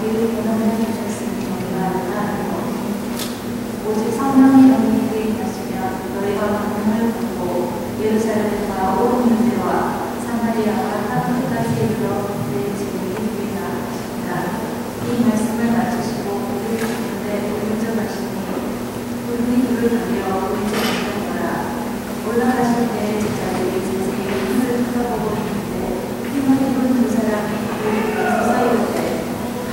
우리를 변화해 주셨으니 감사하다. 오직 성령이 너희에게 임하시면 너희가 권능을 받고 예루살렘과 온 유대와 사마리아와 땅 끝까지 이르러 내 증인이 되리라 하십니다. 이 말씀을 마치시고 우리를 주는데 인정하시니 우리 불을 가려 인정하는 거라. 올라가실 때 제자들이 세세히 하늘을 쳐다보고 있는데 힘을 입은 두 사람이 그를 서서 이르되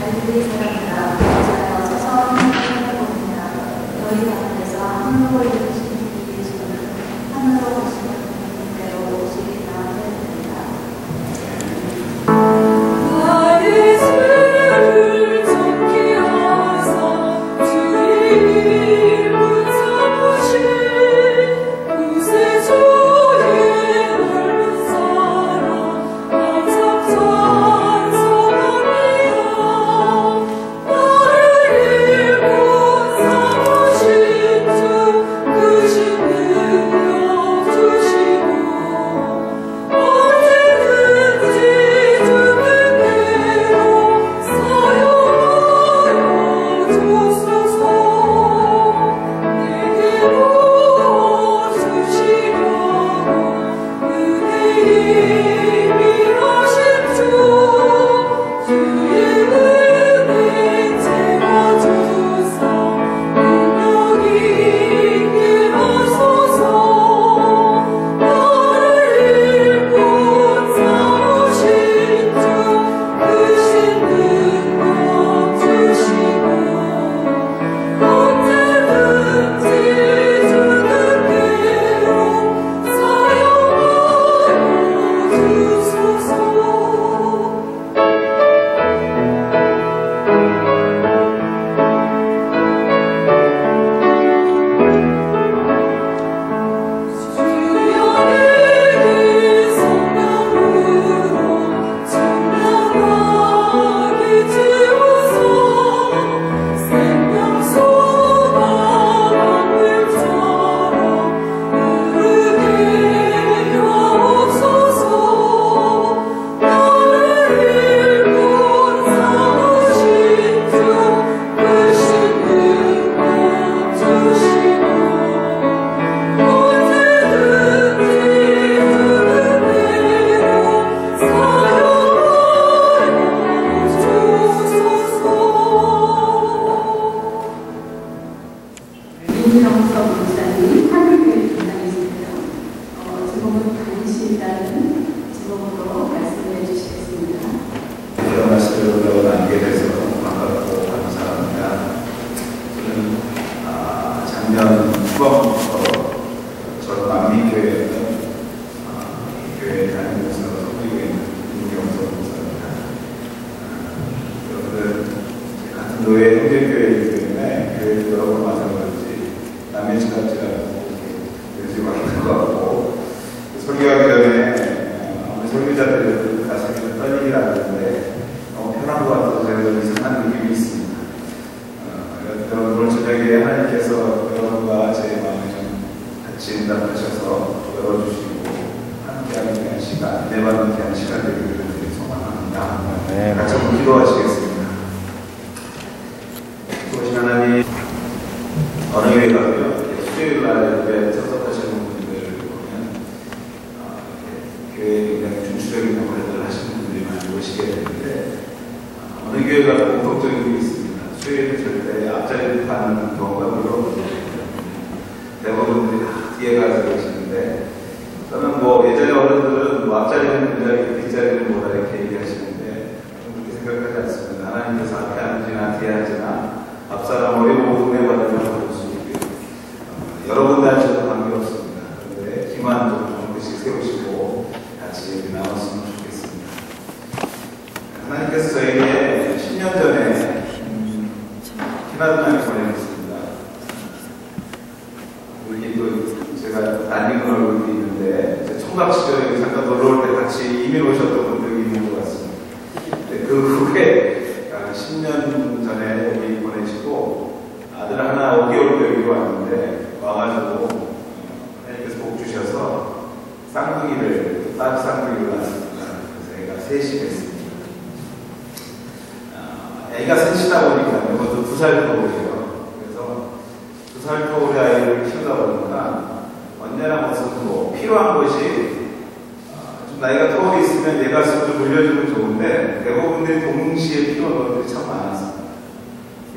갈릴리 사람들아 잘 서서 하늘을 쳐다보느냐. 너희 가운데서 하늘로 이르시는 이 예수는 하늘로 오시는 대로 오시리라 하였느니라. 나의 죄를 정케 하사 주의 이름 삼으신 구세주의 넓은 사랑 항상 찬송하리라. 나를 일꾼 삼으신 주 크신 능력 주시고 언제든지 주는 대로 사용하여 주소서. 내게 부어주시려고 은혜에 임하신 주 주의 은혜 채워주사 능력이 있게 하소서. 나를 일꾼 삼으신 주 크신 능력 주시고 언제든지 주는 대로 사용하여 주소서. 주여 내게 성령으로 충만하게 채워서 생명수가 강물처럼 흐르게 하옵소서. 나를 일꾼 삼으신 주 크신 능력 주시고 언제든지 주는 대로 사용하여 주소서. 윤정석 목사님 한국교회 분당이십니다. 제목은 관심이라는 제목으로 말씀해 주시겠습니다. 이런 말씀을 나누게 돼서 반갑고 감사합니다. 저는 작년 후반부터 저 남미교회에 이 교회에 다니면서 섬기고 있는 윤경석 목사입니다. 여러분들 같은 노예 형제교회이기 때문에 교회도 여러 번 와서 그런지 남의 집 같지라고 요즘 있는 것 같고 설교하기 전에 우리 설교자들 가슴이 좀 떨리긴 하는데 너무 편한 것 같아서 제가 좀 이상한 느낌이 있습니다. 여러분 오늘 저녁에 하나님께서 여러분과 제 마음에 좀 같이 응답하셔서 열어주시고 함께하는 귀한 시간, 은혜받는 귀한 시간 되기를 소망합니다. 같이 한번 기도하시겠습니다. 좋으신 하나님, 어느 교회 가도요 수요일 날 예배 참석하시는 분들 보면 교회에 굉장히 중추적인 역할을 하시는 분들이 많이 오시게 되는데 어느 교회가 공통적인 게 있습니다. 수요일은 절대 앞자리를 가는 경우가 별로 대부분들이 다 뒤에 가서 계시는데 저는 뭐 예전에 어른들은 뭐 앞자리는 굉장히 뒷자리는 뭐다 이렇게 얘기하시는데 그렇게 생각하지 않습니다. 하나님께서 앞에 앉으나 뒤에 앉으나 앞사람 어려고 은혜받으며 볼 수 있고요. 여러 군데 하셔도 관계없습니다. 그런데 기만 좀 조금씩 세우시고 같이 얘기 나눴으면 좋겠습니다. 하나님께서 저에게 10년 전에 캐나다에 보내셨습니다. 여기 또 제가 낯익은 얼굴도 있는데 총각 시절에 잠깐 놀러올 때 같이 이민 오셨던 분들이 있는 것 같습니다. 그 후에 10년 전에 여기 보내시고 아들 하나 5개월 때 여기 왔는데 와가지고 하나님께서 복 주셔서 쌍둥이를 딸 쌍둥이를 낳았습니다. 그래서 애가 셋이 됐습니다. 애가 아기가 셋이다 보니까 그것도 2살 터울이에요. 그래서 2살 터울의 아이를 키우다 보니까 언제나 무슨 뭐 필요한 것이 좀 나이가 터울이 있으면 얘가 좀 물려주면 좋은데 대부분들이 동시에 필요한 것들이 참 많았어요.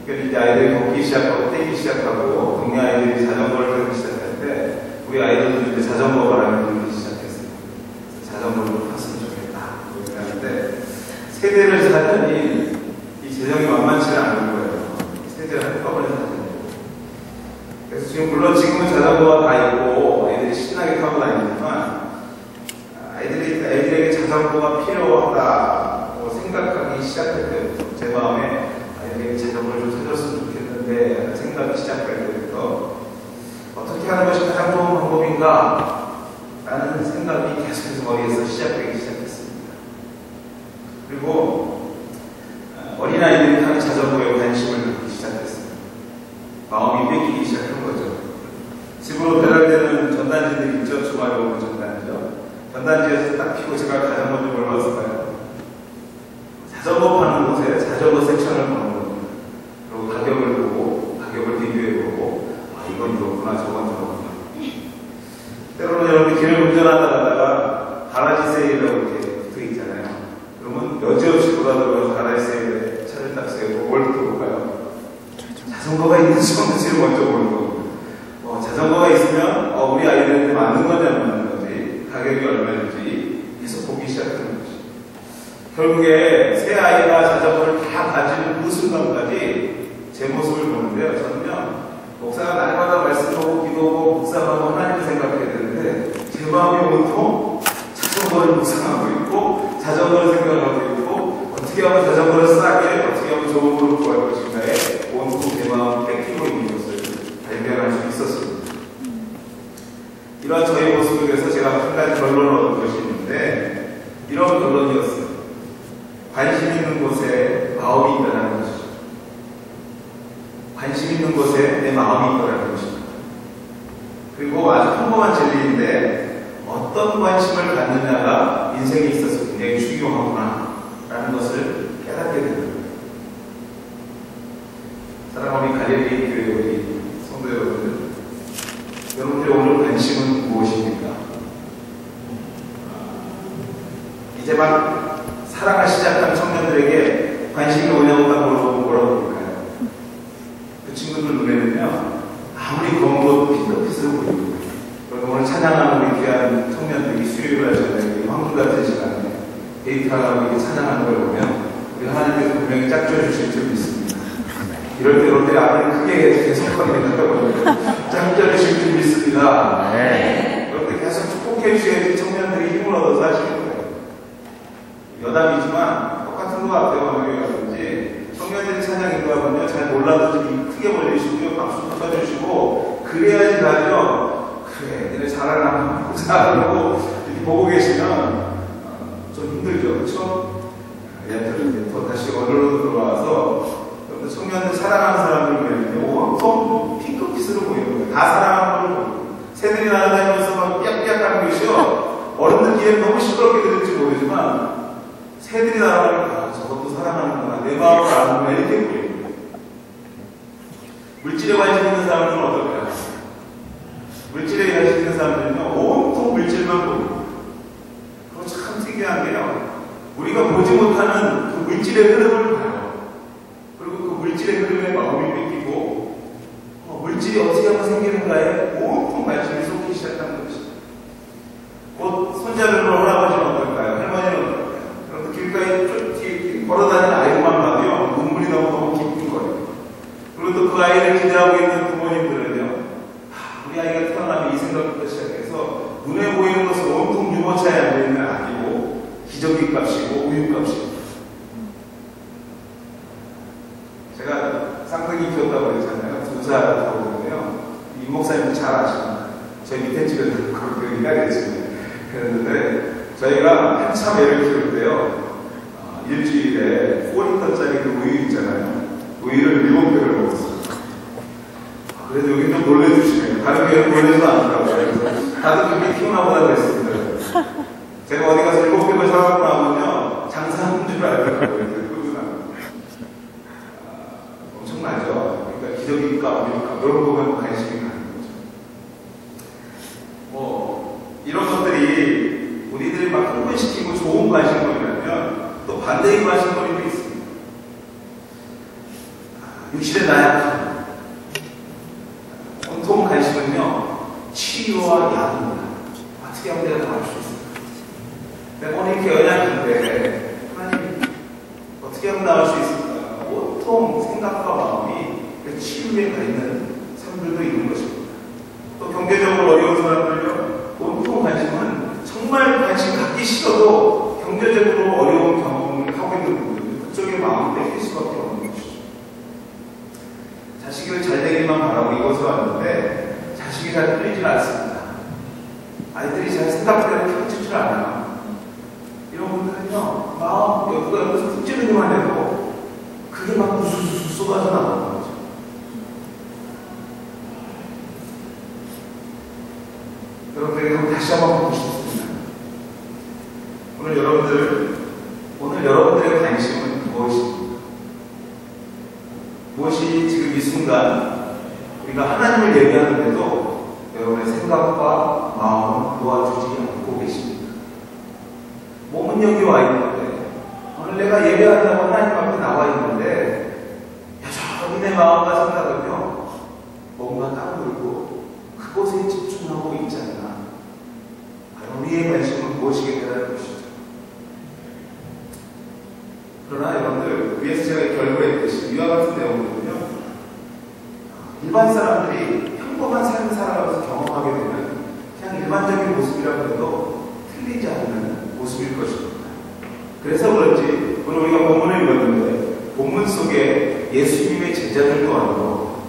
그러니까 이제 아이들이 걷기 시작하고 뛰기 시작하고 동네 아이들이 자전거를 타기 시작할 때 우리 아이들도 이제 자전거 바람이 불기 시작했어요. 자전거를 탔으면 좋겠다 그러는데 세대를 사더니 이 재정이 만만치 않은 거예요. 세대를 한꺼번에 사더니. 그래서 지금 물론 지금은 자전거가 다 있고 아이들이 신나게 타고 다니지만 아이들에게 자전거가 필요하다고 생각하기 시작할 때부터 제 마음에 아이들에게 자전거를 좀 사줬으면 좋겠는데 생각이 시작할 때부터 어떻게 하는 것이 가장 좋은 방법인가 라는 생각이 계속해서 머리에서 시작되기 시작했습니다. 그리고 어린아이들이 타는 자전거에 관심을 갖기 시작했습니다. 마음이 뺏기기 시작한 거죠. 집으로 배달되는 전단지들 있죠? 주말에 오는 전단지요. 전단지에서 딱 피고 제가 자전거 좀 올라왔을까요? 자전거 파는 곳에 자전거 섹션을 보는 겁니다. 그리고 가격을 보고 가격을 비교해보고 이건 이렇구나 저건 저렇구나. 때로는 여러분이 길을 운전하다가 가라지 세일이라고 이렇게 붙어있잖아요. 그러면 여지없이 돌아들어서 가라지 세일에 차를 딱 세우고 뭘 볼까요? 자전거가 있는지 없는지를 먼저 보는 겁니다. 자전거가 있으면 우리 아이들한테 맞는 건지 안 맞는 건지 가격이 얼마인지 계속 보기 시작하는 거죠. 결국에 새 아이가 자전거를 다 가지는 그 순간까지 제 모습을 보는데요. 저는요 목사가 날마다 말씀하고 기도하고 묵상하고 하나님을 생각해야 되는데 제 마음이 온통 자전거를 묵상하고 있고 자전거를 생각하고 있고 어떻게 하면 자전거를 싸게 어떻게 하면 좋은 걸로 구할 것인가에 온통 제 마음이 뺏기고 있는 것을 발견할 수 있었습니다. 이러한 저의 모습을 위해서 제가 한 가지 결론을 얻은 것이 있는데 이런 결론이었어요. 관심 있는 곳에 마음이 있다는 것이죠. 관심 있는 곳에 내 마음이 있다는 것입니다. 그리고 아주 평범한 진리인데 어떤 관심을 갖느냐가 인생에 있어서 굉장히 중요하구나 라는 것을 깨닫게 됩니다. 사랑하는 갈릴리 교회 우리 성도 여러분들, 여러분들의 오늘 관심은 무엇입니까? 이제 막 사랑을 시작한 청년들에게 관심이 뭐냐고 딱 물어보면 뭐라고 볼까요? 그 친구들 눈에는요 아무리 검은 것도 핑크빛으로 보입니다. 그리고 오늘 찬양하는 우리 귀한 청년들이 수요일날 저녁에 황금 같은 시간에 데이트하고 이렇게 찬양하는 걸 보면 우리 하나님께서 분명히 짝져 주실 줄 믿습니다. 이럴 때 여러분들이 아무리 크게 계속하게 된다고 짝져 주실 줄 믿습니다. 여러분들 계속 축복해 주셔야지 청년들이 힘을 얻어서 하시는 거예요. 여담이지만 똑같은 것 같아요. 어머니라든지 청년들이 찬양 인도하면요 잘 몰라도 좀 크게 벌리시고요 박수 쳐주시고 그래야지 나죠. 그래 니네 잘하나 한번 보자 그러고 이렇게 보고 계시면 좀 힘들죠. 그렇죠? 또 다시 언론으로 들어와서 청년들 사랑하는 사람들 보면 온통 핑크빛으로 보이는 거예요. 다 사랑하는 걸로 보여요. 새들이 날아다니면서 막 삐약삐약하는 것이요 어른들 귀에는 너무 시끄럽게 들을지 모르지만 새들이 날아가면 저것도 사랑하는구나 내 마음을 아는구나 이렇게 보여요. 물질에 관심 있는 사람들은 어떨까요? 물질에 관심 있는 사람들은요 온통 물질만 보여요. 그거 참 특이한 게요 우리가 보지 못하는 그 물질의 흐름을 봐요. 그리고 그 물질의 흐름에 마음이 뺏기고 물질이 어떻게 하면 생기는가에 온통 관심이 쏟기 시작하는 것이죠. 곧 손자를 보는 할아버지는 어떨까요? 할머니는 어떨까요? 그런데 길가에 걸어다니는 아이만 봐도요 눈물이 너무 깊은 거예요. 그리고 또 그 아이를 기대하고 있는 부모님들은요 우리 아이가 태어나면 이 생각부터 시작해서 눈에 보이는 것은 온통 유모차에 앉아있는 아기고 기저귀 값이고 우유 값이고 제가 쌍둥이 키웠다고 그랬잖아요. 2살 키웠는데요. 이 목사님도 잘 아시나 제 밑에 집에서 그렇게 얘기하겠습니다. 그랬는데 저희가 한참 애를 키울 때요 일주일에 4리터짜리 그 우유 있잖아요. 우유를 7개를 먹었어요. 그래도 여기 좀 놀래주시네요. 다른 교회는 놀래지도 않더라고요. 그래서 다들 그렇게 키우나 보다 그랬습니다. 제가 어디 가서 7개를 사갖고 나오면요 장사하는 줄 알더라고요. 엄청나죠. 그러니까 기적일까 아닐까 이런 거 보면 관심이 가는 거죠. 이런 것들이 우리들이 막 흥분시키고 좋은 관심거리라면 또 반대의 관심거리도 있습니다. 육신의 나약함. 온통 관심은요, 치유와 약입니다. 어떻게 하면 내가 나을 수 있을까? 내가 오늘 이렇게 연약한데, 하나님, 어떻게 하면 나을 수 있을까? 온통 생각과 마음이 치유에 가 있는 사람들도 있는 것입니다. 또 경제적으로 어려운 사람들요, 온통 관심은 정말 관심 갖기 싫어도 경제적으로 어려운 경험을 하고 있는 분들은 그쪽에 마음을 뺏길 수밖에 없는 것이죠. 자식을 잘 되기만 바라고 이곳에 왔는데 자식이 잘 풀리질 않습니다. 아이들이 잘 생각대로 켜질 줄 않아요. 이런 분들은요, 마음 여기서 푹 찌르기만 해도 그게 막 우수수 쏟아져 나가는 거죠. 여러분들에게 다시 한번 보고 싶습니다. 오늘 여러분들의 관심은 무엇입니까? 무엇이 지금 이 순간 우리가 하나님을 예배하는데도 여러분의 생각과 마음을 도와주지 않고 계십니까? 몸은 여기 와 있는데, 오늘 내가 예배한다고 하나님 앞에 나와 있는데, 여전히 내 마음과 생각은요, 뭔가 따돌고 그곳에 집중하고 있지 않나. 우리의 관심은 무엇이겠다는 것이죠. 그러나 여러분들, 위에서 제가 결부했듯이 이와 같은 내용들은요, 일반 사람들이 평범한 삶을 살아가면서 경험하게 되면 그냥 일반적인 모습이라고 해도 틀리지 않는 모습일 것입니다. 그래서 그런지 오늘 우리가 본문을 읽었는데 본문 속에 예수님의 제자들 또한도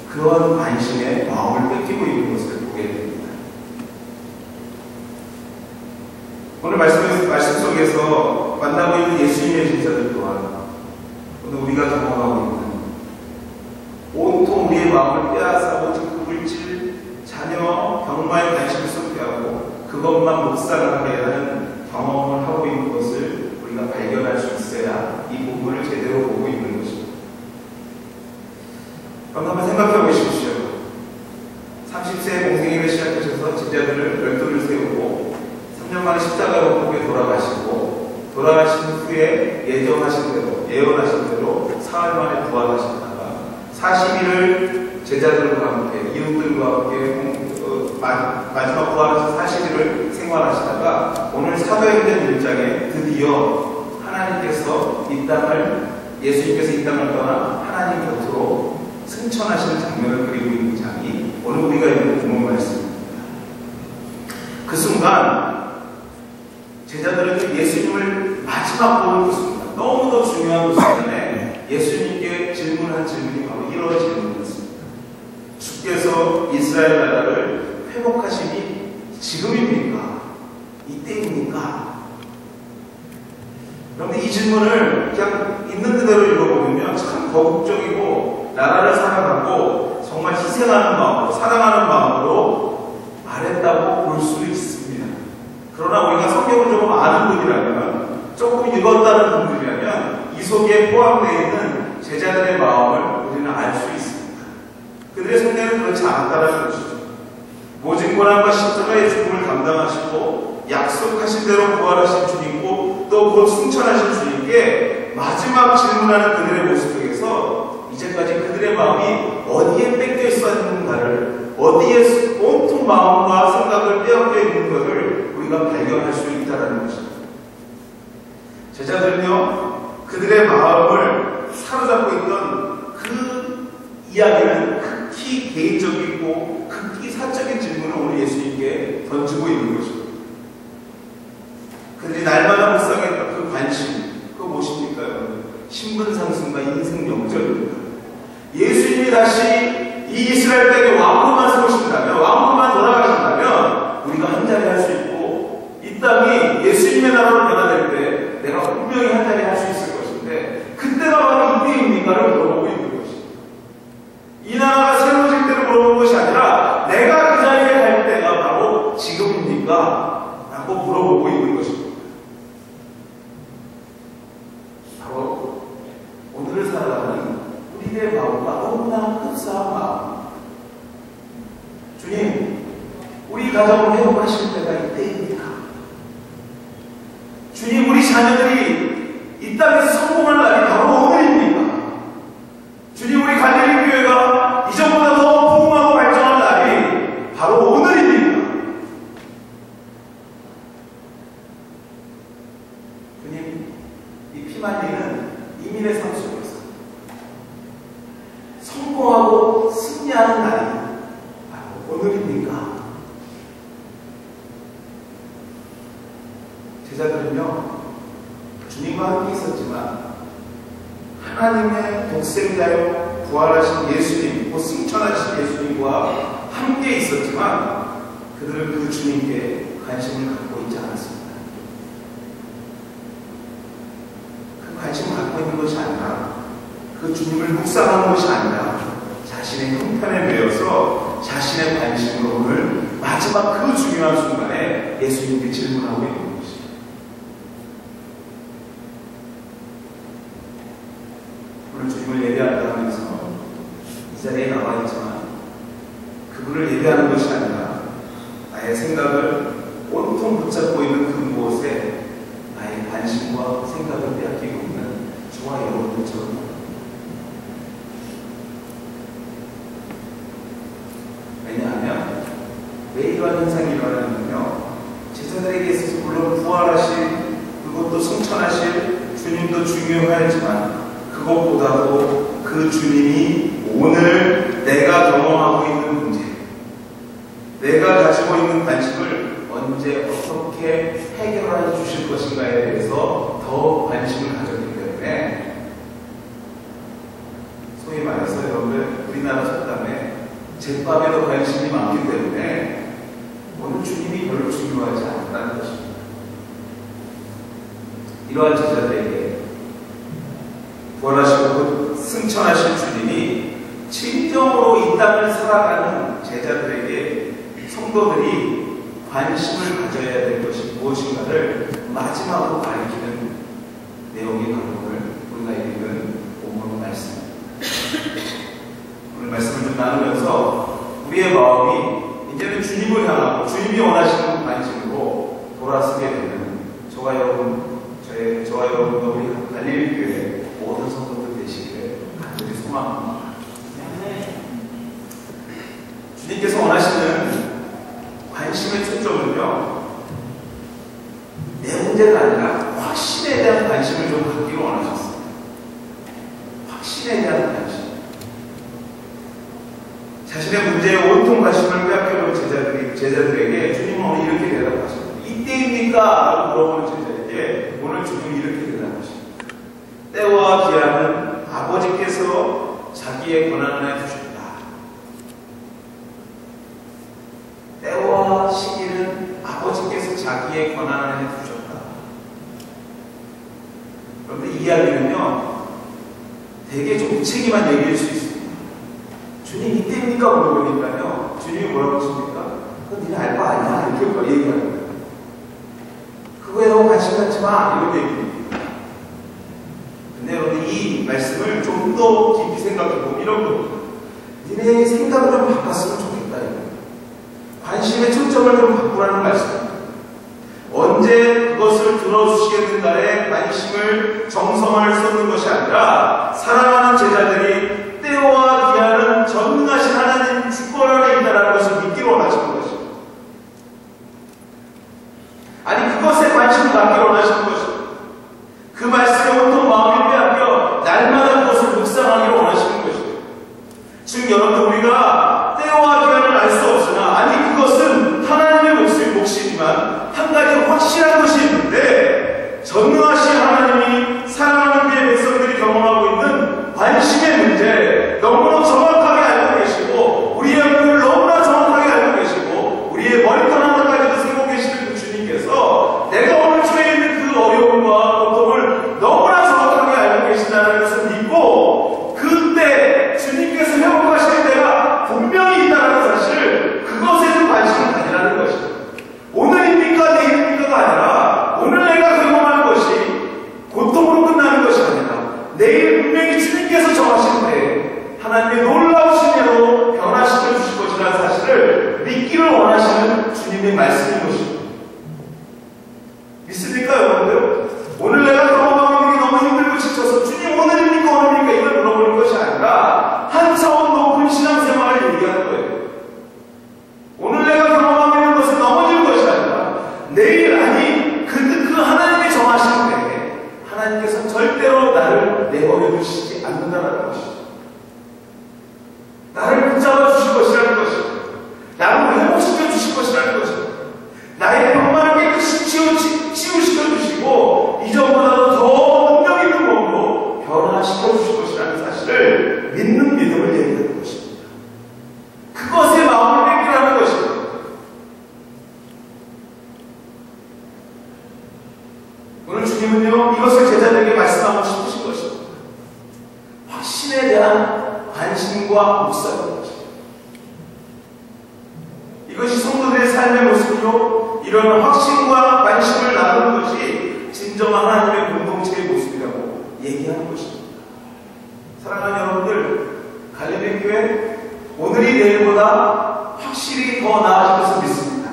그런 관심에 마음을 뺏기고 있는 것을 보게 됩니다. 오늘 말씀 속에서 만나고 있는 예수님의 제자들 또한 오늘 우리가 경험하고 있는 온통 우리의 마음을 빼앗아 오직 그 물질, 자녀, 병마에 관심을 쏟게 하고 그것만 묵상하게 하는 경험을 하고 있는 것을 우리가 발견할 수 있어야 이 본문을 제대로 보고 있는 것입니다. 그럼 한번 생각해 보십시오. 30세의 공생애를 시작하셔서 제자들을 열둘을 세우고 3년 만에 십자가로 목에 돌아가신 후에 예언하신 대로 사흘 만에 부활하셨다가 40일을 제자들과 함께 이웃들과 함께 마지막 부활하신 40일을 생활하시다가 오늘 사도행전 1장에 드디어 하나님께서 예수님께서 이 땅을 떠나 하나님 곁으로 승천하시는 장면을 그리고 있는 장이 오늘 우리가 읽는 본문 말씀입니다. 그 순간 제자들은 예수님을 마지막 보는 그 순간, 너무도 중요한 그 순간에 예수님께 질문한 질문이 바로 이런 질문이었습니다. 주께서 이스라엘 나라를 회복하심이 지금입니까? 이때입니까? 그런데 이 질문을 그냥 있는 그대로 읽어보면요, 참 거국적이고 나라를 사랑하고 정말 희생하는 마음으로, 사랑하는 마음으로 말했다고 볼 수 있습니다. 그러나 우리가 성경을 조금 아는 분이라면, 조금 읽었다는 분들이라면 이 속에 포함되어 있는 제자들의 마음을 우리는 알 수 있습니다. 그들의 성경은 그렇지 않았다는 것이죠. 모진 고난과 십자가의 죽음을 감당하시고 약속하신 대로 부활하신 주님고 또 곧 승천하신 주님께 마지막 질문하는 그들의 모습 속에서 이제까지 그들의 마음이 어디에 뺏겨 있었는가를, 어디에 온통 마음과 생각을 빼앗겨 있는 것을 우리가 발견할 수 있다는 것입니다. 제자들은요, 그들의 마음을 사로잡고 있던 그 이야기는 극히 개인적이고 극히 사적인 질문을 오늘 예수님께 던지고 있는 것입니다. 그들이 날마다 묵상했던 그 관심, 그거 무엇입니까? 신분 상승과 인생 영절입니다. 예수님이 다시 이 이스라엘 땅에 왕으로만 세우신다면, 왕으로만 돌아가신다면 우리가 한자리 할 수 있고 이 땅이 예수님의 나라로 변화될 때 내가 분명히 한자리 할 수 있을 것인데 그때가 바로 이때입니까를 물어보고 있는 것입니다. 이 나라가 새로워질 때를 물어보는 것이 아니라 내가 그 자리에 갈 때가 바로 지금입니까? 라고 물어보고 있는 것입니다. 바로 우리 가정을 회복하실 때가 이때입니까? 주님, 우리 자녀들이 이 땅에서 성공할 날이 바로 오늘입니까? 주님, 우리 갈릴리 교회가 이전보다 더 부흥하고 발전할 날이 바로 오늘입니까? 주님, 이 피말리는 이민의 삶 속에서 성공하고 승리하는 날이 바로 오늘입니까? 제자들은요, 주님과 함께 있었지만 하나님의 독생자요 부활하신 예수님, 곧 승천하신 예수님과 함께 있었지만 그들은 그 주님께 관심을 갖고 있지 않았습니다. 그 관심을 갖고 있는 것이 아니라, 그 주님을 묵상하는 것이 아니라 자신의 형편에 매여서 자신의 관심으로 오늘 마지막 그 중요한 순간에 예수님께 질문하고 있는 것입니다. 오늘 주님을 예배한다 하면서 이 자리에 나와 있지만 그분을 예배하는 것이 아니라 나의 생각을 온통 붙잡고 있는 그곳에 나의 관심과 생각을 빼앗기고 있는 저와 여러분들처럼, 왜냐하면 왜 이러한 현상이 일어나냐면요, 제자들에게 있어서 물론 부활하신, 그것도 승천하실 주님도 중요하지만 그것보다도 그 주님이 오늘 내가 경험하고 있는 문제, 내가 가지고 있는 관심을 언제 어떻게 해결해 주실 것인가에 대해서 더 관심을 가졌기 때문에, 소위 말해서 여러분들 우리나라 속담에 제밥에도 관심이 많기 때문에 오늘 주님이 별로 중요하지 않다는 것입니다. 이러한 제자들에게 부활하시고 승천하신 주님이 진정으로 이 땅을 살아가는 제자들에게, 성도들이 관심을 가져야 될 것이 무엇인가를 마지막으로 가리키는 내용이 바로 오늘 우리가 읽은 본문 말씀입니다. 오늘 말씀을 좀 나누면서 우리의 마음이 이제는 주님을 향하고 주님이 원하시는 관심으로 돌아서게 되는 저와 여러분과 우리 갈릴리 교회 모든 성도들 되시기를 간절히 소망합니다. 주님께서 원하시는 관심의 초점은요, 내 문제가 아니라 확신에 대한 관심을 좀 갖기를 원하셨습니다. 확신에 대한 관심. 자신의 문제에 온통 관심을 빼앗겨본 제자들에게 주님은 오늘 이렇게 대답하십니다. 이때입니까? 라고 물어보는 제자에게 오늘 주님이 이렇게 대답하십니다. 때와 기한은 아버지께서 자기의 권한에 두셨다. 때와 시기는 아버지께서 자기의 권한에 두셨다. 그런데 이 이야기는요, 되게 좀 무책임한 얘기일 수 있습니다. 주님 이때입니까? 물어보니까요, 주님이 뭐라고 하십니까? 그건 니네 알 거 아니야? 이렇게 얘기하는 거예요. 그거에 너무 관심 갖지 마, 이런 얘기입니다. 근데 여러분, 이 말씀을 좀 더 깊이 생각해보면 이런 겁니다. 니네 생각을 좀 바꿨으면 좋겠다, 이거. 관심의 초점을 좀 바꾸라는 말씀입니다. 언제 그것을 들어주시겠는가에 관심을 정성을 쏟는 것이 아니라, 사랑하는 제자들이 때와 기한은 전능하신 하나님 주권 안에 있다는 것을 믿기를 원하시는 것입니다. 아니, 그것에 관심을 갖기를 원하시는 것입니다. 그 말씀에 온통 마음을 빼앗겨 날마다 그것을 묵상하기를 원하시는 것입니다. 즉 여러분, 우리가 때와 기한을 알 수 없으나, 아니 그것은 하나님의 몫이지만 한 가지 확실한 것이 있는데, 전능하신 하나님이 사랑하는 그의 백성들이 경험하고 있는 관심의 문제 너무나 정확하게 알고 계시고, 우리의 얼굴을 너무나 정확하게 알고 계시고, 우리의 머리털 하나까지도 세고 계시는 그 주님께서 내가 오늘 처해 있는 그 어려움과 고통을 너무나 정확하게 알고 계신다는 것을 믿고, 그때 주님께서 회복하실 때가 분명히 있다는 사실, 그것에도 관심을 가지라는 것입니다. 오늘입니까 내일입니까가 아니라, 오늘 내가 경험하는 것이 고통으로 끝나는 것이 아니라 내일 분명히 주님께서 정하실 때 하나님의 놀라우신 예로 변화시켜 주실 것이라는 사실을 믿기를 원하시는 하는 주님의 말씀인 것입니다. 믿습니까, 여러분들? 오늘 내가 경험하고 있는 게 너무 힘들고 지쳐서 주님 오늘입니까, 오늘입니까? 이걸 물어보는 것이 아니라 한 차원 높은 신앙생활을 얘기하는 거예요. 오늘 내가 경험하고 있는 것을 넘어질 것이 아니라 내일, 아니 그 하나님이 정하신 때에 하나님께서 절대로 나를 내버려 두시지 않는다는 것이죠. 나를 붙잡아 주실 것이라는 것이죠. 나를 회복시켜 주실 것이라는 것이죠. 나의 병만을 깨끗이 치유시켜 주시고 이전보다도 더 능력 있는 몸으로 변화시켜 주실 것이라는 사실을 믿는 믿음을 얘기하는 것입니다. 그것에 마음을 뺏기라는 것입니다. 오늘 주님은요, 이것을 제자들에게 말씀하고 싶으신 것입니다. 확신에 대한 관심과 묵상인 것입니다. 이것이 성도들의 삶의 모습이요, 이런 확신과 관심을 나누는 것이 진정한 하나님의 공동체의 모습이라고 얘기하는 것입니다. 사랑하는 여러분들, 갈릴리 교회 오늘이 내일보다 확실히 더 나아질 것을 믿습니다.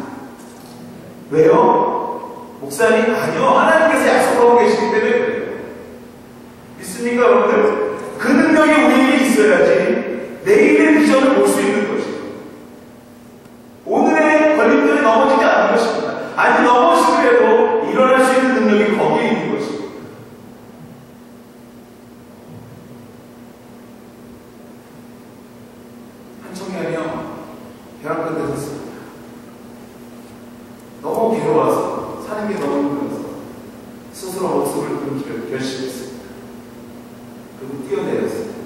왜요? 목사님, 아니요, 하나님께서 약속하고 계시기 때문에 그래요. 믿습니까, 여러분들? 그 능력이 우리에게 있어야지 내일의 비전을 볼 수 있는 것이에요. 오늘의 걸림돌이 넘어지지 않는 것입니다. 아니, 넘어지더라도 일어날 수 있는 능력이 거기에 있는 것입니다. 한 청년이요, 벼랑 끝에 섰습니다. 너무 괴로워서, 사는 게 너무 힘들어서 스스로 목숨을 끊기로 결심했습니다. 그리고 뛰어내렸습니다.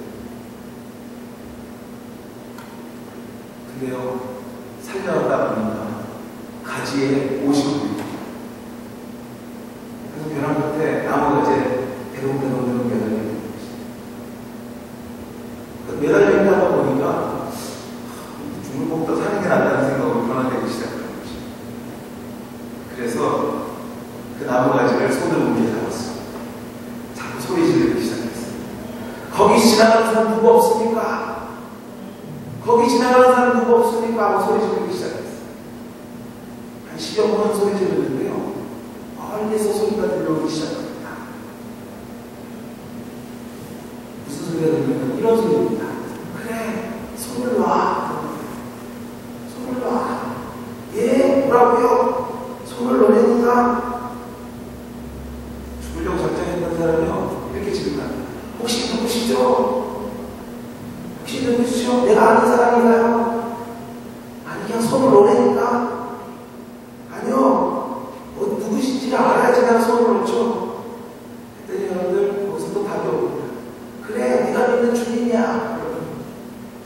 근데요, 살려다 보니까 가지에 옷이 걸립니다. 그래서 벼랑 끝에 나무가지에 대롱대롱 매달려 있는 것입니다. 매달려 있다 보니까 죽는 것보다 사는 게 낫다는 생각으로 변화되기 시작하는 것입니다. 그래서 그 나무가지를 손으로 옮겨 잡았습니다. 자꾸 소리 지르기 시작했습니다. 거기 지나가는 사람 누구 없습니까? 거기 지나가는 사람 누구 없습니까? 하고 소리 지르기 시작했어요. 한 10여 번 소리 지르는데요, 멀리서 소리가 들려오기 시작합니다. 무슨 소리가 들리냐면 이런 소리입니다. 그래, 손을 놔. 손을 놔. 예, 뭐라고요? 손을 놓으니까. 죽으려고 작정했던 사람이요, 이렇게 지릅니다. 혹시 누구시죠? 혹시 누구시죠? 내가 아는 사람인가요? 아니, 그냥 손을 놓으니까. 아니요, 누구신지 알아야지 내가 손을 놓죠. 그랬더니 여러분들, 거기서 또 답이 옵니다. 그래, 네가 믿는 주님이야.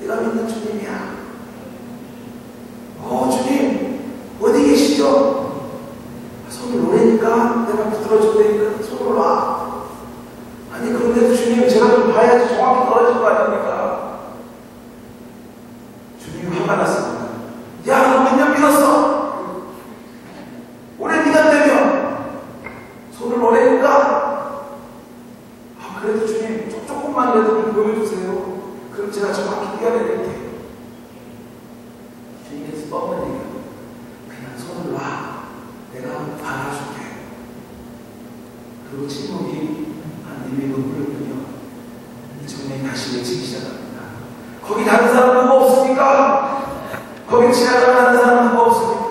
네가 믿는 주님이야. 주님, 어디 계시죠? 손을 놓으니까 내가 붙들어줄 테니까 손을 놔. 아니, 그런데 주님, 제가 좀 봐야지 정확히 떨어질 거 아닙니까? 주님이 화가 났습니다. 야, 너 몇 년 믿었어? 오래 믿었다며? 손을 놓으니까? 그래도 주님, 조금만이라도 좀 보여주세요. 그럼 제가 정확히 뛰어내릴게요. 주님께서 뻔한 얘기예요. 그냥 손을 놔. 내가 한번 봐줄게. 그리고 침묵이 한 1, 2분 흐르면요, 이 청년이 다시 외치기 시작합니다. 거기 다른 사람 누구 없습니까? 거기 지나가는 다른 사람 누구 없습니까?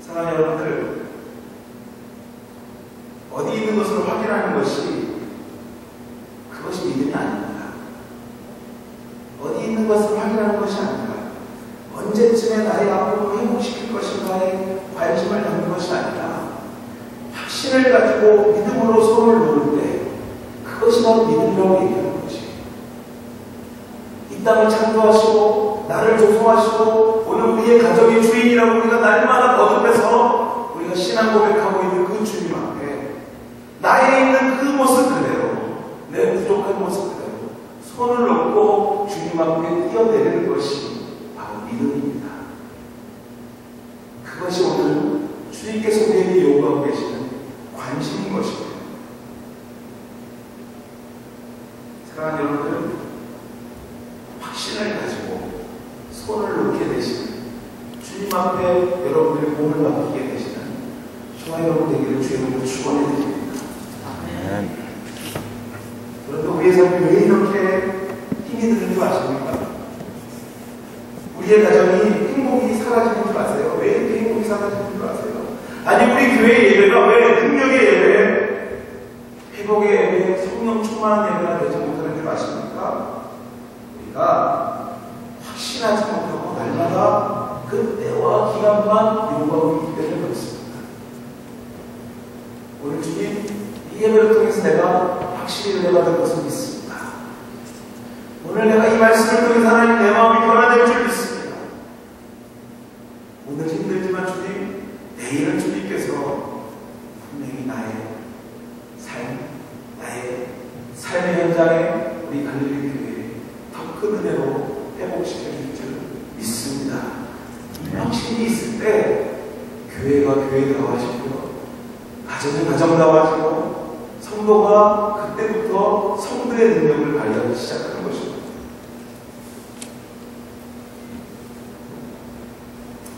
사랑하는 여러분들, 어디 있는 것을 확인하는 것이, 그것이 믿음이 아닙니다. 어디 있는 것을 확인하는 것이 아닙니다. 언제쯤에 나의 아픔을 회복시킬 것인가에 관심을 갖는 것이 아니라, 확신을 가지고 믿음으로 손을 놓을 때 그것이 바로 믿음이라고 얘기하는 것이에요. 이 땅을 창조하시고 나를 조성하시고 오늘 우리의 가정의 주인이라고 우리가 날마다 거듭해서 우리가 신앙 고백하고 있는 그 주님 앞에 나에 있는 그 모습 그대로, 내 부족한 모습 그대로 손을 놓고 주님 앞에 뛰어내리는 것이 바로 믿음입니다. 그것이 오늘 주님께서 우리에게 요구하고 계시는 관심인 것입니다. 사랑하는 여러분, 여러분의 죄를 축원해드립니다. 그런데 우리의 삶이 왜 이렇게 힘이 드는 줄 아십니까? 우리의 가정이 행복이 사라지는 줄 아세요? 왜 이렇게 행복이 사라지는 줄 아세요? 아니 우리 교회 예배가 왜 능력의 예배, 회복의 예배, 성령 충만한 예배가 되지 못하는 줄 아십니까? 우리가 확신하지 못하고 날마다 그 때와 기간만 요구하고 있기 때문에 그렇습니다. 오늘 주님 이 예배를 통해서 내가 확실히 은혜받을 것을 믿습니다. 오늘 내가 이 말씀을 통해서 하나님 내 마음이 변화될 줄 믿습니다. 오늘 힘들지만 주님, 내일은 주님께서 분명히 나의 삶의 현장에 우리 갈릴리 교회에 더 큰 은혜로 회복시켜줄 줄 믿습니다. 이 확신이 있을 때 교회가 교회다워지고요, 가정이 가정다워지고, 성도가 그때부터 성도의 능력을 발휘하기 시작하는 것입니다.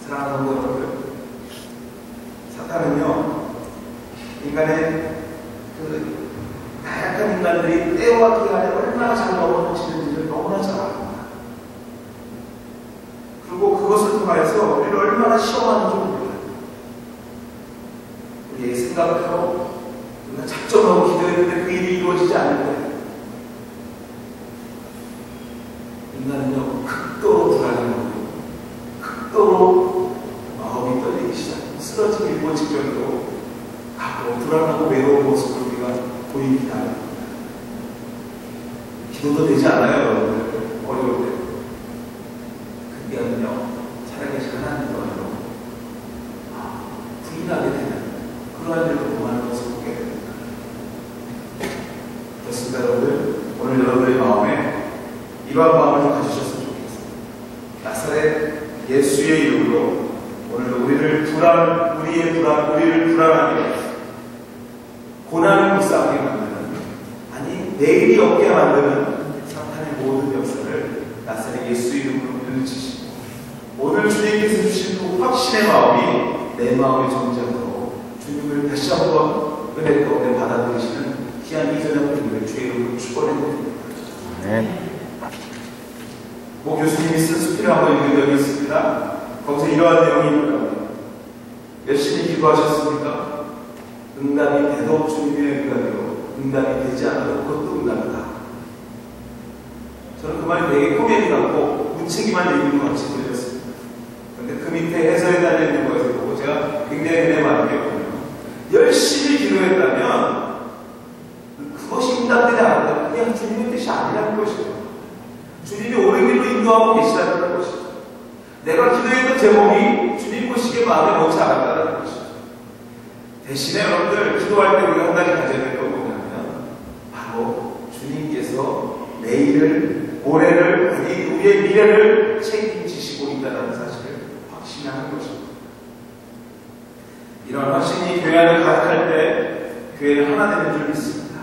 사랑하는 성도 여러분, 사탄은요, 인간의 그 다양한 인간들이 때와 기간에 얼마나 잘 넘어지는지를 너무나 잘 압니다. 그리고 그것을 통해서 우리를 얼마나 시험하는지 모릅니다. 우리의 생각대로 우리가 작정하고 기도했는데 그 일이 이루어지지 않을 때 인간은요, 극도로 불안해하고 극도로 마음이 떨리기 시작하고 쓰러지기 일보 직전으로 가고 불안하고 외로운 모습을 우리가 보입니다. 기도도 되지 않아요, 여러분들. 어려울 때. 그때는요, 살아계신 하나님과로 부인하게 되는 그러한 일을 공부하는 것을 보게 됩니다. 그렇습니다, 여러분들. 오늘 여러분의 마음에 이러한 마음을 좀 가지셨으면 좋겠습니다. 나사렛 예수의 이름으로 오늘 우리를 불안하게, 고난을 불쌍하게 만드는, 아니 내일이 없게 만드는 사탄의 모든 역사를 나사렛 예수 이름으로 물리치시고, 오늘 주님께서 주신 그 확신의 마음이 내 마음의 존재하도록 주님을 다시 한번 은혜 가운데 받아들이시는 귀한 이전의 분들을 주의 이름으로 축원해드립니다. 고 교수님이 쓴 수필을 한번 읽은 적이 있습니다. 거기서 이러한 내용이 있더라고요. 열심히 기도하셨습니까? 응답이 돼도 주님의 응답이요, 응답이 되지 않아도 그것도 응답이다. 저는 그 말이 되게 코미디 같고 무책임한 얘기인 것 같이 들렸습니다. 그런데 그 밑에 해설에 달려있는 것을 보고 제가 굉장히 은혜 많은 게 있거든요. 열심히 기도했다면 그것이 응답되지 않았다, 그냥 주님의 뜻이 아니라는 것이죠. 주님이 옳은 길로 인도하고 계시다는 것이죠. 내가 기도했던 제목이 주님 보시기에 마음에 놓지 않았다는 것이죠. 대신에 여러분들, 기도할 때 우리가 한 가지 가져야 될 건 뭐냐면 바로 주님께서 내일을, 올해를, 아니 우리의 미래를 책임지시고 있다는 사실을 확신하는 것입니다. 이런 확신이 교회 안에 가득할 때 교회는 하나 되는 줄 믿습니다.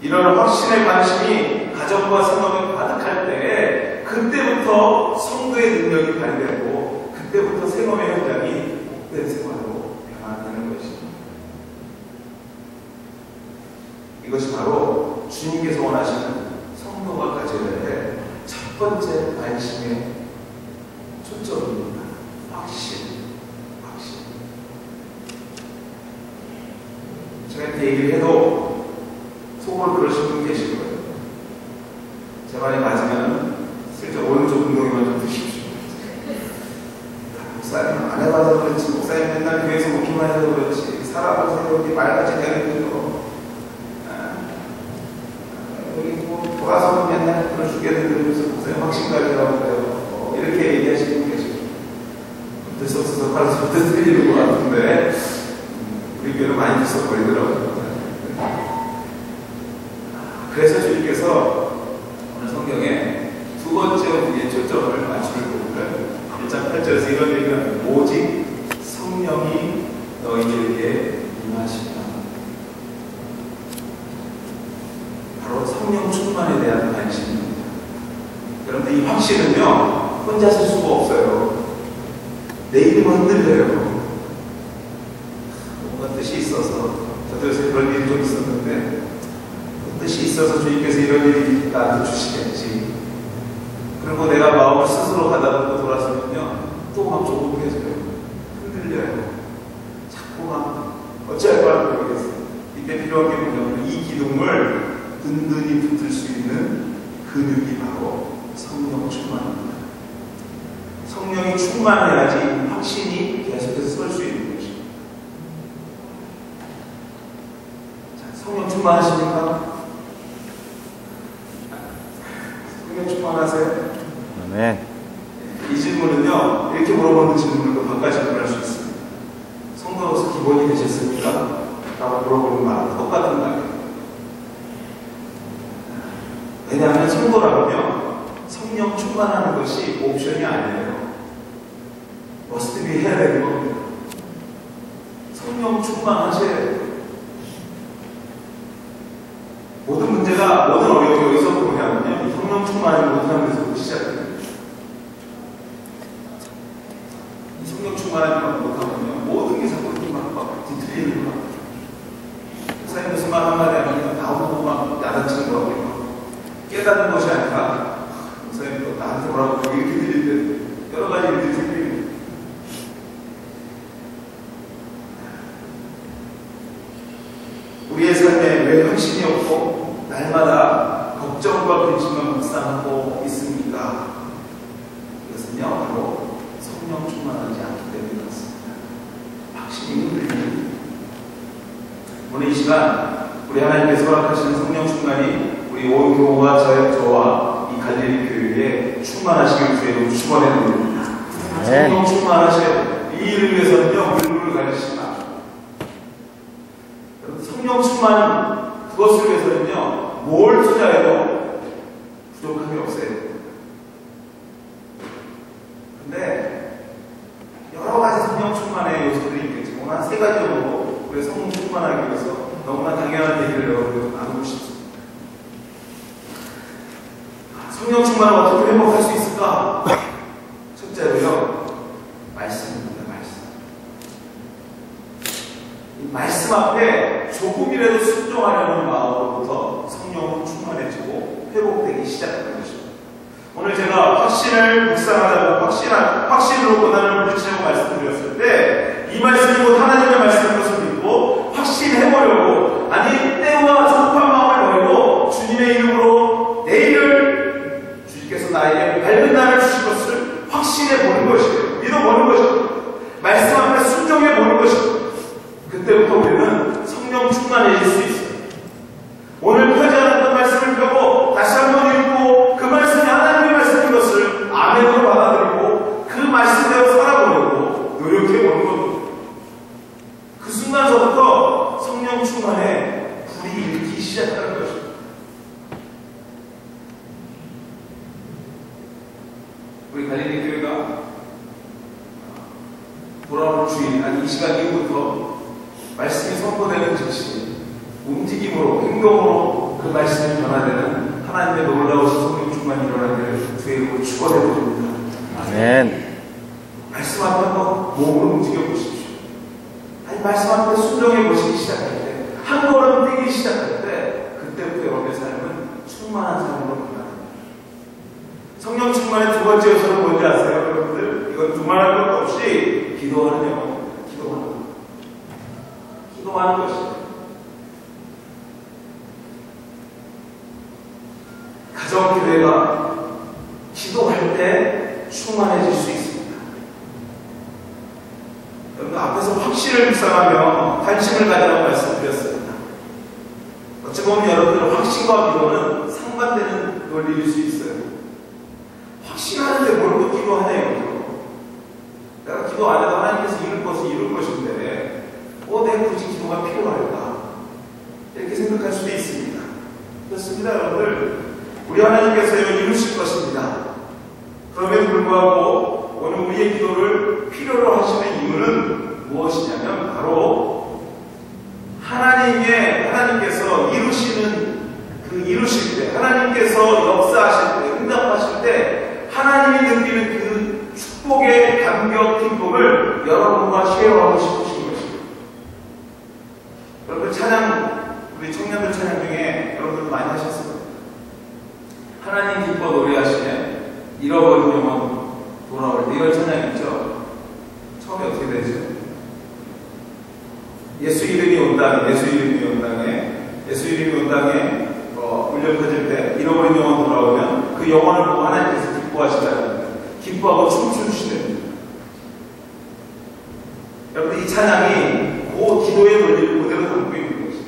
이런 확신의 관심이 가정과 생업에 가득할 때 그때부터 성도의 능력이 발휘되고 그때부터 생업의 현장이 복된 생활로 변화되는 것입니다. 이것이 바로 주님께서 원하시는 성도가 가져야 될 첫 번째 관심의 초점입니다. 확신. 제가 이렇게 얘기를 해도 속으로 그러신 분 계실 거예요. 제 말이 맞으면 슬쩍 오른쪽 운동이만 좀 드십시오. 목사님 안 해봐서 그렇지, 목사님 맨날 교회에서 먹기만 해서 그렇지, 살아보세요. 여기 말같이 되는데요. 여기 뭐 돌아서 맨날 그런 죽겠는데 무슨 목사님 확신가지라고 그래요. 이렇게 얘기하시는 분 계시고, 들썩들썩 하는 소리도 들리는 것 같은데 우리 교회는 많이 들썩거리더라고요. 그래서 주님께서 오늘 성경에 두 번째 우리의 초점을 맞추는 부분을 1장 8절에서 이런 얘기를 합니다. 오직 성령이 너희에게 임하시다. 바로 성령 충만에 대한 관심입니다. 그런데 이 확신은요, 혼자 쓸 수가 없어요. 내 이름은 흔들려요. 뭔가 뜻이 있어. 있어서 주님께서 이런 일이 나한테 주시겠지. 그리고 내가 마음을 스스로 가다듬고 돌아서면요, 또 막 조급해져요. 흔들려요. 자꾸 막 어찌할 거라 모르겠어요. 이때 필요한 게 뭐냐면 이 기둥을 든든히 붙들 수 있는 근육이 바로 성령 충만입니다. 성령이 충만해야지 확신이 계속해서 설 수 있는 것입니다. 자, 성령 충만하십니까? 성령 충만하세요? 아멘. 이 질문은요, 이렇게 물어보는 질문을 바꿔 질문할 수 있습니다. 성도로서 기본이 되셨습니까? 라고 물어보는 말은 똑같은 말이에요. 왜냐하면 성도라면요, 성령 충만하는 것이 옵션이 아니에요. 머스트 비 해야 되는 겁니다. 성령 충만하셔야 돼요. 모든 문제가, 모든 어려움이 여기서 보냐면요, 이 성령 충만을 못하는 데서 시작됩니다. 이 성령 충만하지 못하면요, 모든 게 자꾸 이렇게 막 뒤틀리는 거야. 목사님 무슨 말 한마디 하면 나오고 막 야단치는 거고, 깨닫는 것이 아니라, 목사님 또 나한테 뭐라고 이렇게 들릴 때 여러 가지 일들이 들리는. 우리의 삶에 왜 확신이 없고 날마다 걱정과 근심만 묵상하고 있습니까? 이것은요, 바로 성령 충만하지 않기 때문에 그렇습니다. 확신이 흔들리는. 오늘 이 시간 우리 하나님께서 허락하시는 성령 충만이 우리 온 교우와 저와 이 갈릴리 교회에 충만하시길 주의 축원해 드립니다. 성령 충만하셔야 돼요. 이 일을 위해서는요, 물불을 가지시지 마. 성령 충만, 그것을 위해서는요, 뭘 투자해도 부족함이 없어요. 근데 여러 가지 성령 충만의 요소들이 있겠지. 오늘 한 3가지 정도 우리 성령 충만하기 위해서 너무나 당연한 얘기를 여러분들 나누고 싶습니다. 성령 충만을 어떻게 회복할 수 있을까? 첫째로요, 말씀입니다. 말씀 앞에 조금이라도 순종하려는 마음으로부터 성령은 충만해지고 회복되기 시작하는 것입니다. 오늘 제가 확신을 묵상하자고 확신으로 고난을 물리치려고 말씀드렸을 때 이 말씀이 곧 하나님의 말씀인 것을 믿고 확신해보려고, 아니 때와 조급한 마음을 버리고 주님의 이름으로 내일을 주님께서 나에게 밝은 날을 주실 것을 확신해보는 것이에요. 믿어보는 것입니다. 말씀 앞에 순종해보는 것입니다. 그때부터 우리는 성령 충만해질 수 있어요. 오늘 펴지 않았던 말씀을 펴고 다시 한번 읽고 그 말씀이 하나님의 말씀인 것을 아멘으로 받아들이고 그 말씀대로 살아보려고 노력해보는 겁니다. 그 순간서부터 성령 충만에 불이 일기 시작하는 것입니다. 우리 갈릴리 교회가 돌아오는 주일, 아니 이 시간 이후부터 말씀이 선포되는 즉시 움직임으로, 행동으로 그 말씀이 변화되는 하나님의 놀라우신 성령 충만이 일어나기를 주의 이름으로 축원해 드립니다. 아멘. 말씀 앞에 한번 몸으로 움직여 보십시오. 아니 말씀 앞에 순종해 보시기 시작할 때, 한 걸음 뛰기 시작할 때, 그때부터 여러분의 삶은 충만한 삶으로 변화됩니다. 성령 충만의 두 번째 요소는 뭔지 아세요, 여러분들? 이건 두말할 것도 없이 기도하는 영혼입니다. 기도하는 것입니다. 가정교회가 기도할 때 충만해질 수 있습니다. 여러분 앞에서 확신을 묵상하며 관심을 가지라고 말씀드렸습니다. 어찌 보면 여러분들 확신과 기도는 상반되는 논리일 수 있어요. 확신하는데 뭘 또 기도하네요. 내가 기도 안 해도 하나님께서 이룰 것을 이룰 것인데 내 굳이 기도가 필요할까? 이렇게 생각할 수도 있습니다. 그렇습니다, 여러분들. 우리 하나님께서요, 이루실 것입니다. 그럼에도 불구하고 오늘 우리의 기도를 필요로 하시는 이유는 무엇이냐면 바로 하나님께서 이루실 때, 하나님께서 역사하실 때, 응답하실 때 하나님이 느끼는 그 축복의 감격, 기쁨을 여러분과 쉐어하고 싶으신 것입니다. 여러분 찬양, 우리 청년들 찬양 중에 여러분들 많이 하셨습니다. 하나님 기뻐 노래하시네. 잃어버린 영혼 돌아올 때 이런 찬양이 있죠. 처음에 어떻게 되죠? 예수 이름이 온 땅에, 예수 이름이 온 땅에, 예수 이름이 온 땅에 울려 퍼질 때 잃어버린 영혼 돌아오면 그 영혼을 보고 하나님께서 기뻐하시다는 거예요. 기뻐하고 춤추시대요. 여러분, 이 찬양이 그 기도의 논리를 그대로 담고 있는 것이죠.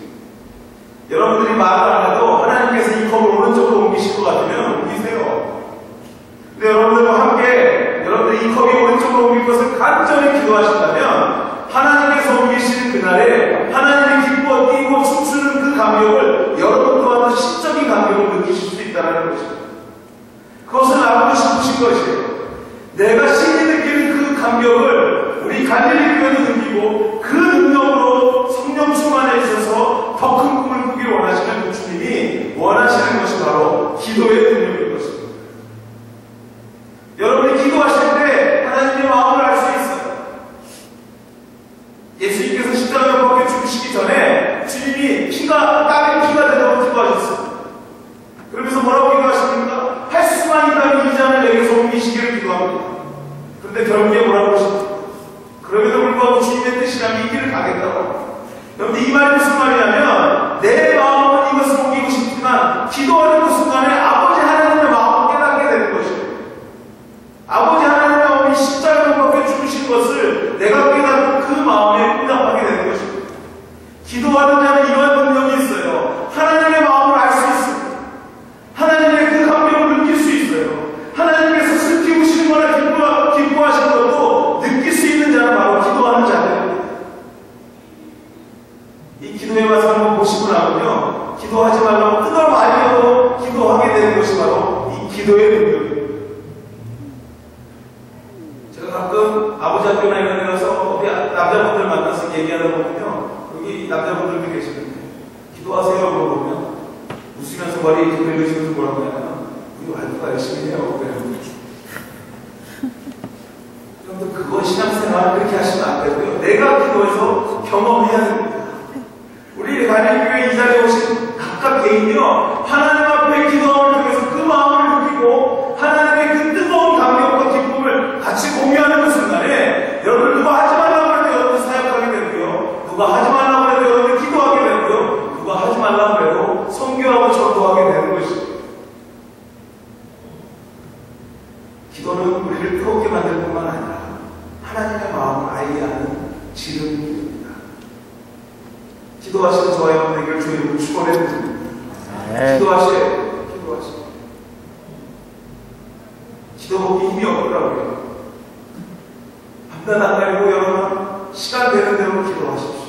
여러분들이 말을 안 해도 하나님께서 이 컵을 오른쪽으로 옮기실 것 같으면 옮기세요. 근데 여러분들과 함께 여러분들이 이 컵이 오른쪽으로 옮길 것을 간절히 기도하신다면 하나님께서 옮기시는 그날에 하나님이 기뻐 뛰고 춤추는 그 감격을 여러분 또한 신적인 감격을 느끼실 수 있다는 것입니다. 그것을 알고 싶으신 것이에요. 내가 신이 느끼는 그 감격을 우리 갈릴리 교회도 느끼고 그 능력으로 성령 충만해 주셔서 더 큰 꿈을 꾸길 원하시는 그 주님이 원하시는 것이 바로 기도의 능력인 것입니다. 여러분이 기도하실 때 하나님의 마음을 알 수 있어요. 예수님께서 십자가에 못 박혀 죽으시기 전에 주님이 땀이 피가 되도록 기도하셨습니다. 그러면서 뭐라고 기도하십니까? 할 수만 있다면 이 잔을 내게서 옮기시기를 기도합니다. 그런데 결국에 뭐라고 하십니까? 그럼에도 불구하고 주님의 뜻이라면 이 길을 가겠다고. 여러분, 이 말이 무슨 말이냐면 내 마음은 이것을 옮기고 싶지만 기도하는 그 순간에 아버지 하나님의 마음을 깨닫게 되는 것입니다. 아버지 하나님의 마음이 십자가에 못 박혀 죽으신 것을 내가 깨닫고 그 마음에 응답하게 되는 것입니다. 기도하는 자는 이러한 능력이 있어요. 하나님의 마음을 알 수 있습니다. 하나님의 그 감격을 느낄 수 있어요. 하나님께서 슬피 우시는 거나 기뻐하시는 것도 느낄 수 있는 자는 바로 기도하는 자예요. 이 기도에 와서 한번 보시고 나면요, 기도하지 말라고 뜯어 말려도 기도하게 되는 것이 바로 이 기도의 능력입니다. 제가 가끔 아버지 학교나 이런 데 가서 우리 남자분들 만나서 얘기하다 보면요, 여기 남자분들도 계시는데 기도하세요 물어보면 웃으면서 머리 이렇게 긁으시면서 뭐라고 하냐면 우리 와이프가 열심히 해요. 그런데 그거 신앙생활을 그렇게 하시면 안 되고요. 내가 기도해서 경험해야 됩니다. 우리 갈릴리교회 이 자리에 오신 각각 개인이요, 하나님 앞에 기도함을 통해서 그 마음을 느끼고 하나님의 그 뜨거운 감격과 기쁨을 같이 공유하는 그 순간에 여러분 누가 하지 말라고 해도 여러분 사역하게 되고요, 누가 하지 말라고 해도 여러분 기도하게 되고요, 누가 하지 말라고 해도 선교하고 전도하게 되는 것입니다. 기도는 우리를 뜨겁게 만들 뿐만 아니라 하나님의 마음을 알게 하는 지름길입니다. 기도하시는 저와 여러분에게 주의 이름으로 축원해 드립니다. 기도하세요. 기도 먹기 힘이 없더라고요. 밤낮 안 가리고 여러분 시간 되는 대로 기도하십시오.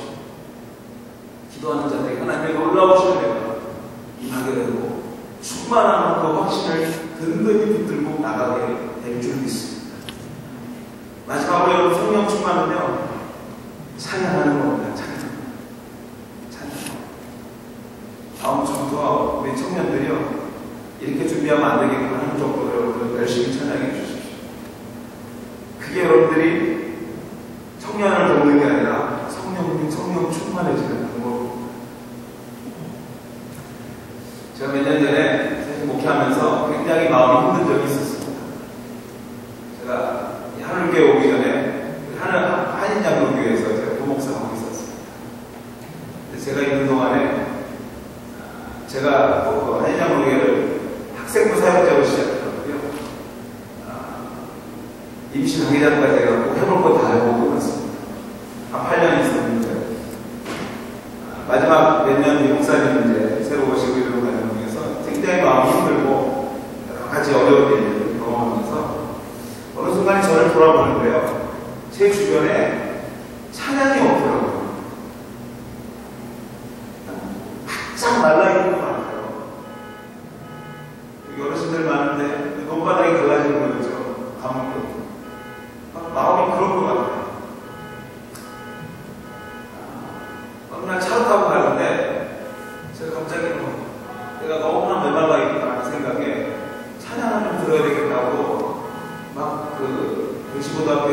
기도하는 자들에게 하나님의 놀라우신 은혜가 임하게 되고 충만한 그 확신을 든든히 붙들고 나가게 될 줄 믿습니다. 마지막으로 여러분, 성령 충만은요, 찬양하는 겁니다. 찬양. 다음 주부터 우리 청년들이요, 이렇게 준비하면 안 되겠구나 하는 정도로 여러분 열심히 찬양해 주십시오. 그게 여러분들이 청년을 돕는 게 아니라 성령 충만해지는 방법입니다. 제가 몇 년 전에 사실 목회하면서 굉장히 마음이 힘든 적이 있었습니다. 제가 하늘교회 오기 전에 한인장로교회에서 제가 부목사하고 있었습니다. 제가 있는 동안에 제가 한인장로교회를 학생부 사역자로 시작했거든요. 임시 당회장까지 해갖고 해볼 거 다 해보고 났습니다. 한 8년 있었는데 마지막 몇 년 목사님 이제 새로 오시고 이런 과정에서 굉장히 마음이 힘들고 여러 가지 어려운 일을 경험하면서 어느 순간 저를 돌아보는데요, 제 주변에 찬양이 없더라고요. 바짝 말라있는 것 같아요. 여기 어르신들 많은데 논바닥이 갈라지는 거죠. 감옥도. 마음이 그런 것 같아요. 어느 날 차를 타고 가는데 제가 갑자기 내가 너무나 메말라 있다는 생각에 찬양을 좀 들어야 되겠다고 막 대치고등학교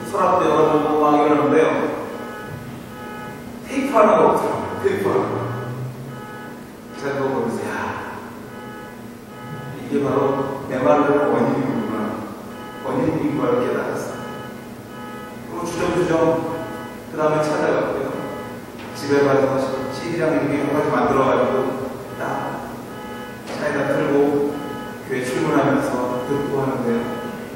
서랍도 열어보고 막 이러는데요, 테이프 하나가 없더라고요. 테이프 하나. 제가 그거 보면서 바로 메마르는 원인이구나. 원인인 걸 깨달았어요. 그리고 주정주정 그 다음에 찾아갔고요. 집에 가서 CD랑 이렇게 여러 가지 만들어가지고 딱 차에다 틀고 교회 출근하면서 듣고 하는데요.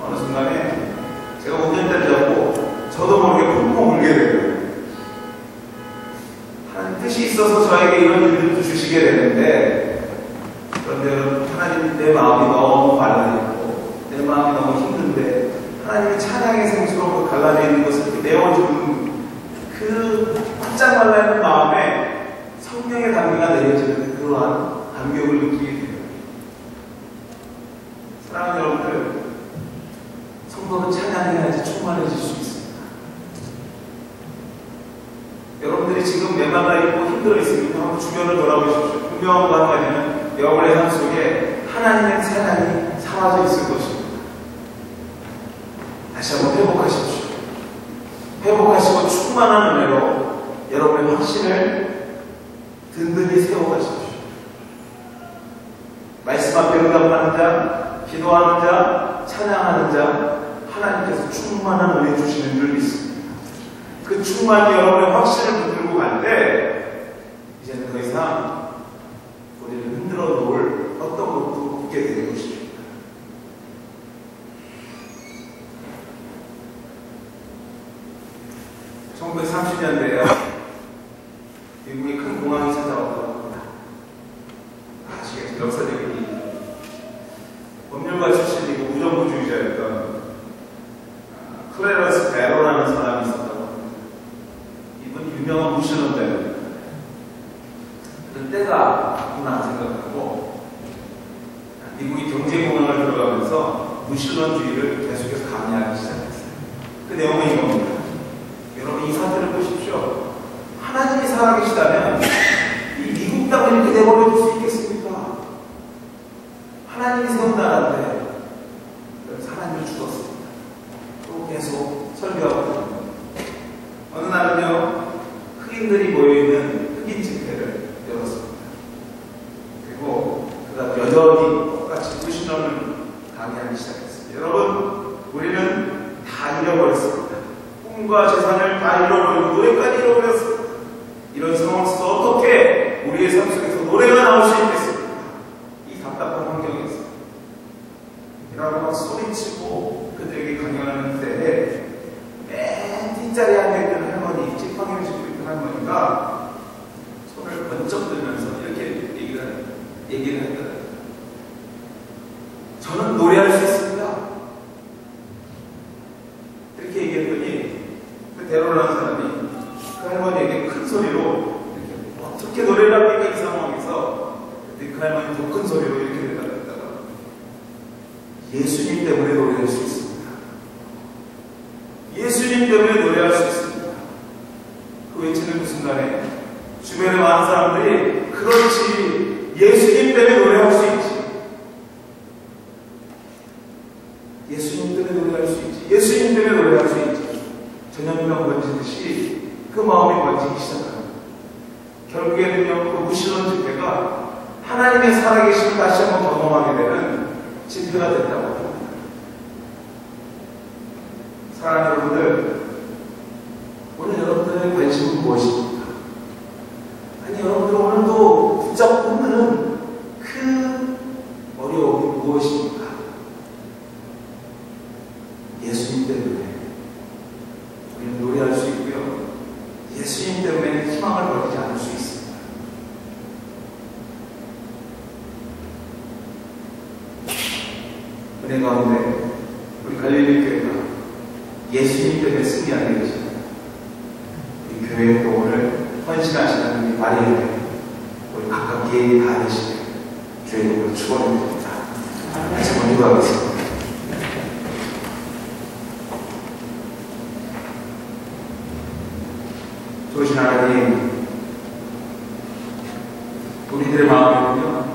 어느 순간에 제가 운전대를 잡고 저도 모르게 펑펑 울게 되더라고요. 하나님 뜻이 있어서 저에게 이런 일들도 주시게 되는데, 그런데 하나님 내 마음이 너무 말라있고 내 마음이 너무 힘든데 하나님의 찬양의 생수로 갈라져 있는 것을 내어주는 그 바짝 말라있는 마음에 성령의 단계가 내려지는 그러한 감격을 느끼게 됩니다. 사랑하는 여러분들, 성도는 찬양해야지 충만해질 수 있습니다. 여러분들이 지금 메말라 있고 힘들어 있으면 한번 주변을 돌아보십시오. 분명한 거 한 가지는 여러분의 삶 속에 하나님의 찬양이 사라져 있을 것입니다. 다시 한번 회복하십시오. 회복하시고 충만한 은혜로 여러분의 확신을 든든히 세워가십시오. 말씀 앞에 응답하는 자, 기도하는 자, 찬양하는 자, 하나님께서 충만한 은혜 주시는 줄 믿습니다. 그 충만히 여러분의 확신을 붙들고 갈 때 이제는 더 이상 우리를 흔들어 놓을 어떤 것도 없게 되는 것입니다. (1930년대에) 미국의 큰 공항이 찾아왔다고 합니다. 아시겠죠? 역사적인 일이. 법률가 출신이고 무정부주의자였던 클레런스 베로라는 사람이 있었다고 합니다. 이분 유명한 무신론자입니다. 그 때가 왔구나 생각하고 미국이 경제공황을 들어가면서 무신론주의를 계속해서 강요하기 시작했어요. 그 내용은 이겁니다. 여러분 이 사태를 보십시오. 하나님이 살아계시다면 이 미국 땅을 이렇게 내버려 둘 수 있겠습니까? 하나님이 세운 나라인데 하나님을 죽었습니다. 또 계속 설교하고 있습니다. 어느 날은요, 흑인들이 모여있는 흑인 집회를 열었습니다. 그리고 그가 여전히 똑같이 무신론을 강의하기 시작했습니다. 여러분, 우리는 다 잃어버렸습니다. 꿈과 재산을 다 잃어버리고 노래까지 잃어버렸습니다. 이런 상황 속에서 어떻게 우리의 삶 속에서 노래가 나올 수 있겠습니까? 이 답답한 환경에서 이라고 막 소리치고 그들에게 강연하는 때에 맨 뒷자리에 앉아있던 할머니, 찌팡이를 짚고 있던 할머니가 손을 번쩍 들면서 이렇게 얘기를 했더라고요. 저는 노래할 수 있습니다. 이렇게 얘기했더니 그 대로라는 사람이 그 할머니에게 큰 소리로 이렇게 어떻게 노래를 합니까? 이 상황에서 그 할머니 더 큰 소리로 이렇게 대답했다가 예수님 때문에 노래할 수 있습니다. 예수님 때문에 노래할 수 있습니다. 그 외치는 그 순간에 주변에 많은 사람들이 그렇지, 예수님 때문에 노래할 수 있지, 예수님 때문에 노래할 수 있지, 예수님 때문에 노래할 수 있지, 전염병 번지듯이 그 마음이 번지기 시작합니다. 결국에는요, 그 무신론 집회가 하나님의 살아계심을 다시 한번 경험하게 되는 집회가 됐다고 합니다. 사랑하는 여러분들, 오늘 여러분들의 관심은 무엇입니까? 아니, 여러분들 오늘도 붙잡고 있는 그 어려움이 무엇입니까? 예수님 때문에 우리는 노래할 수 있고요, 예수님 때문에 희망을 버리지 않을 수 있습니다. 은혜 가운데 우리 갈릴리 교회가 예수님 때문에 승리하게 되십니다. 우리 교회에 또 오늘 헌신하시는 우리 마리아에 우리 각각 예의가 다 되시길 주의 이름으로 축원드립니다. 다시 한번 기도하겠습니다. 좋으신 하나님, 우리들의 마음에는요,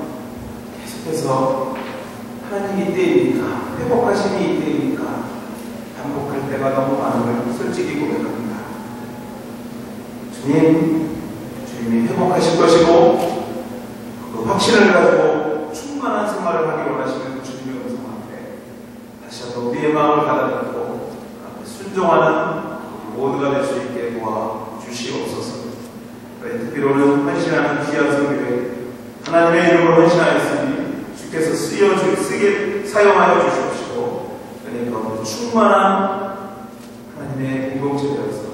계속해서 하나님 이때입니까? 회복하심이 이때입니까? 반복할 때가 너무 많은 걸 솔직히 고백합니다. 주님이 회복하실 것이고 그 확신을 가지고 충만한 생활을 하기 원하시는 주님 순종하는 모두가 될 수 있게 도와주시옵소서. 특별히는 헌신하는 귀한 성교회 하나님의 이름으로 헌신하였으니 주께서 사용하여 주십시오. 그러니까 충만한 하나님의 공동체 되어서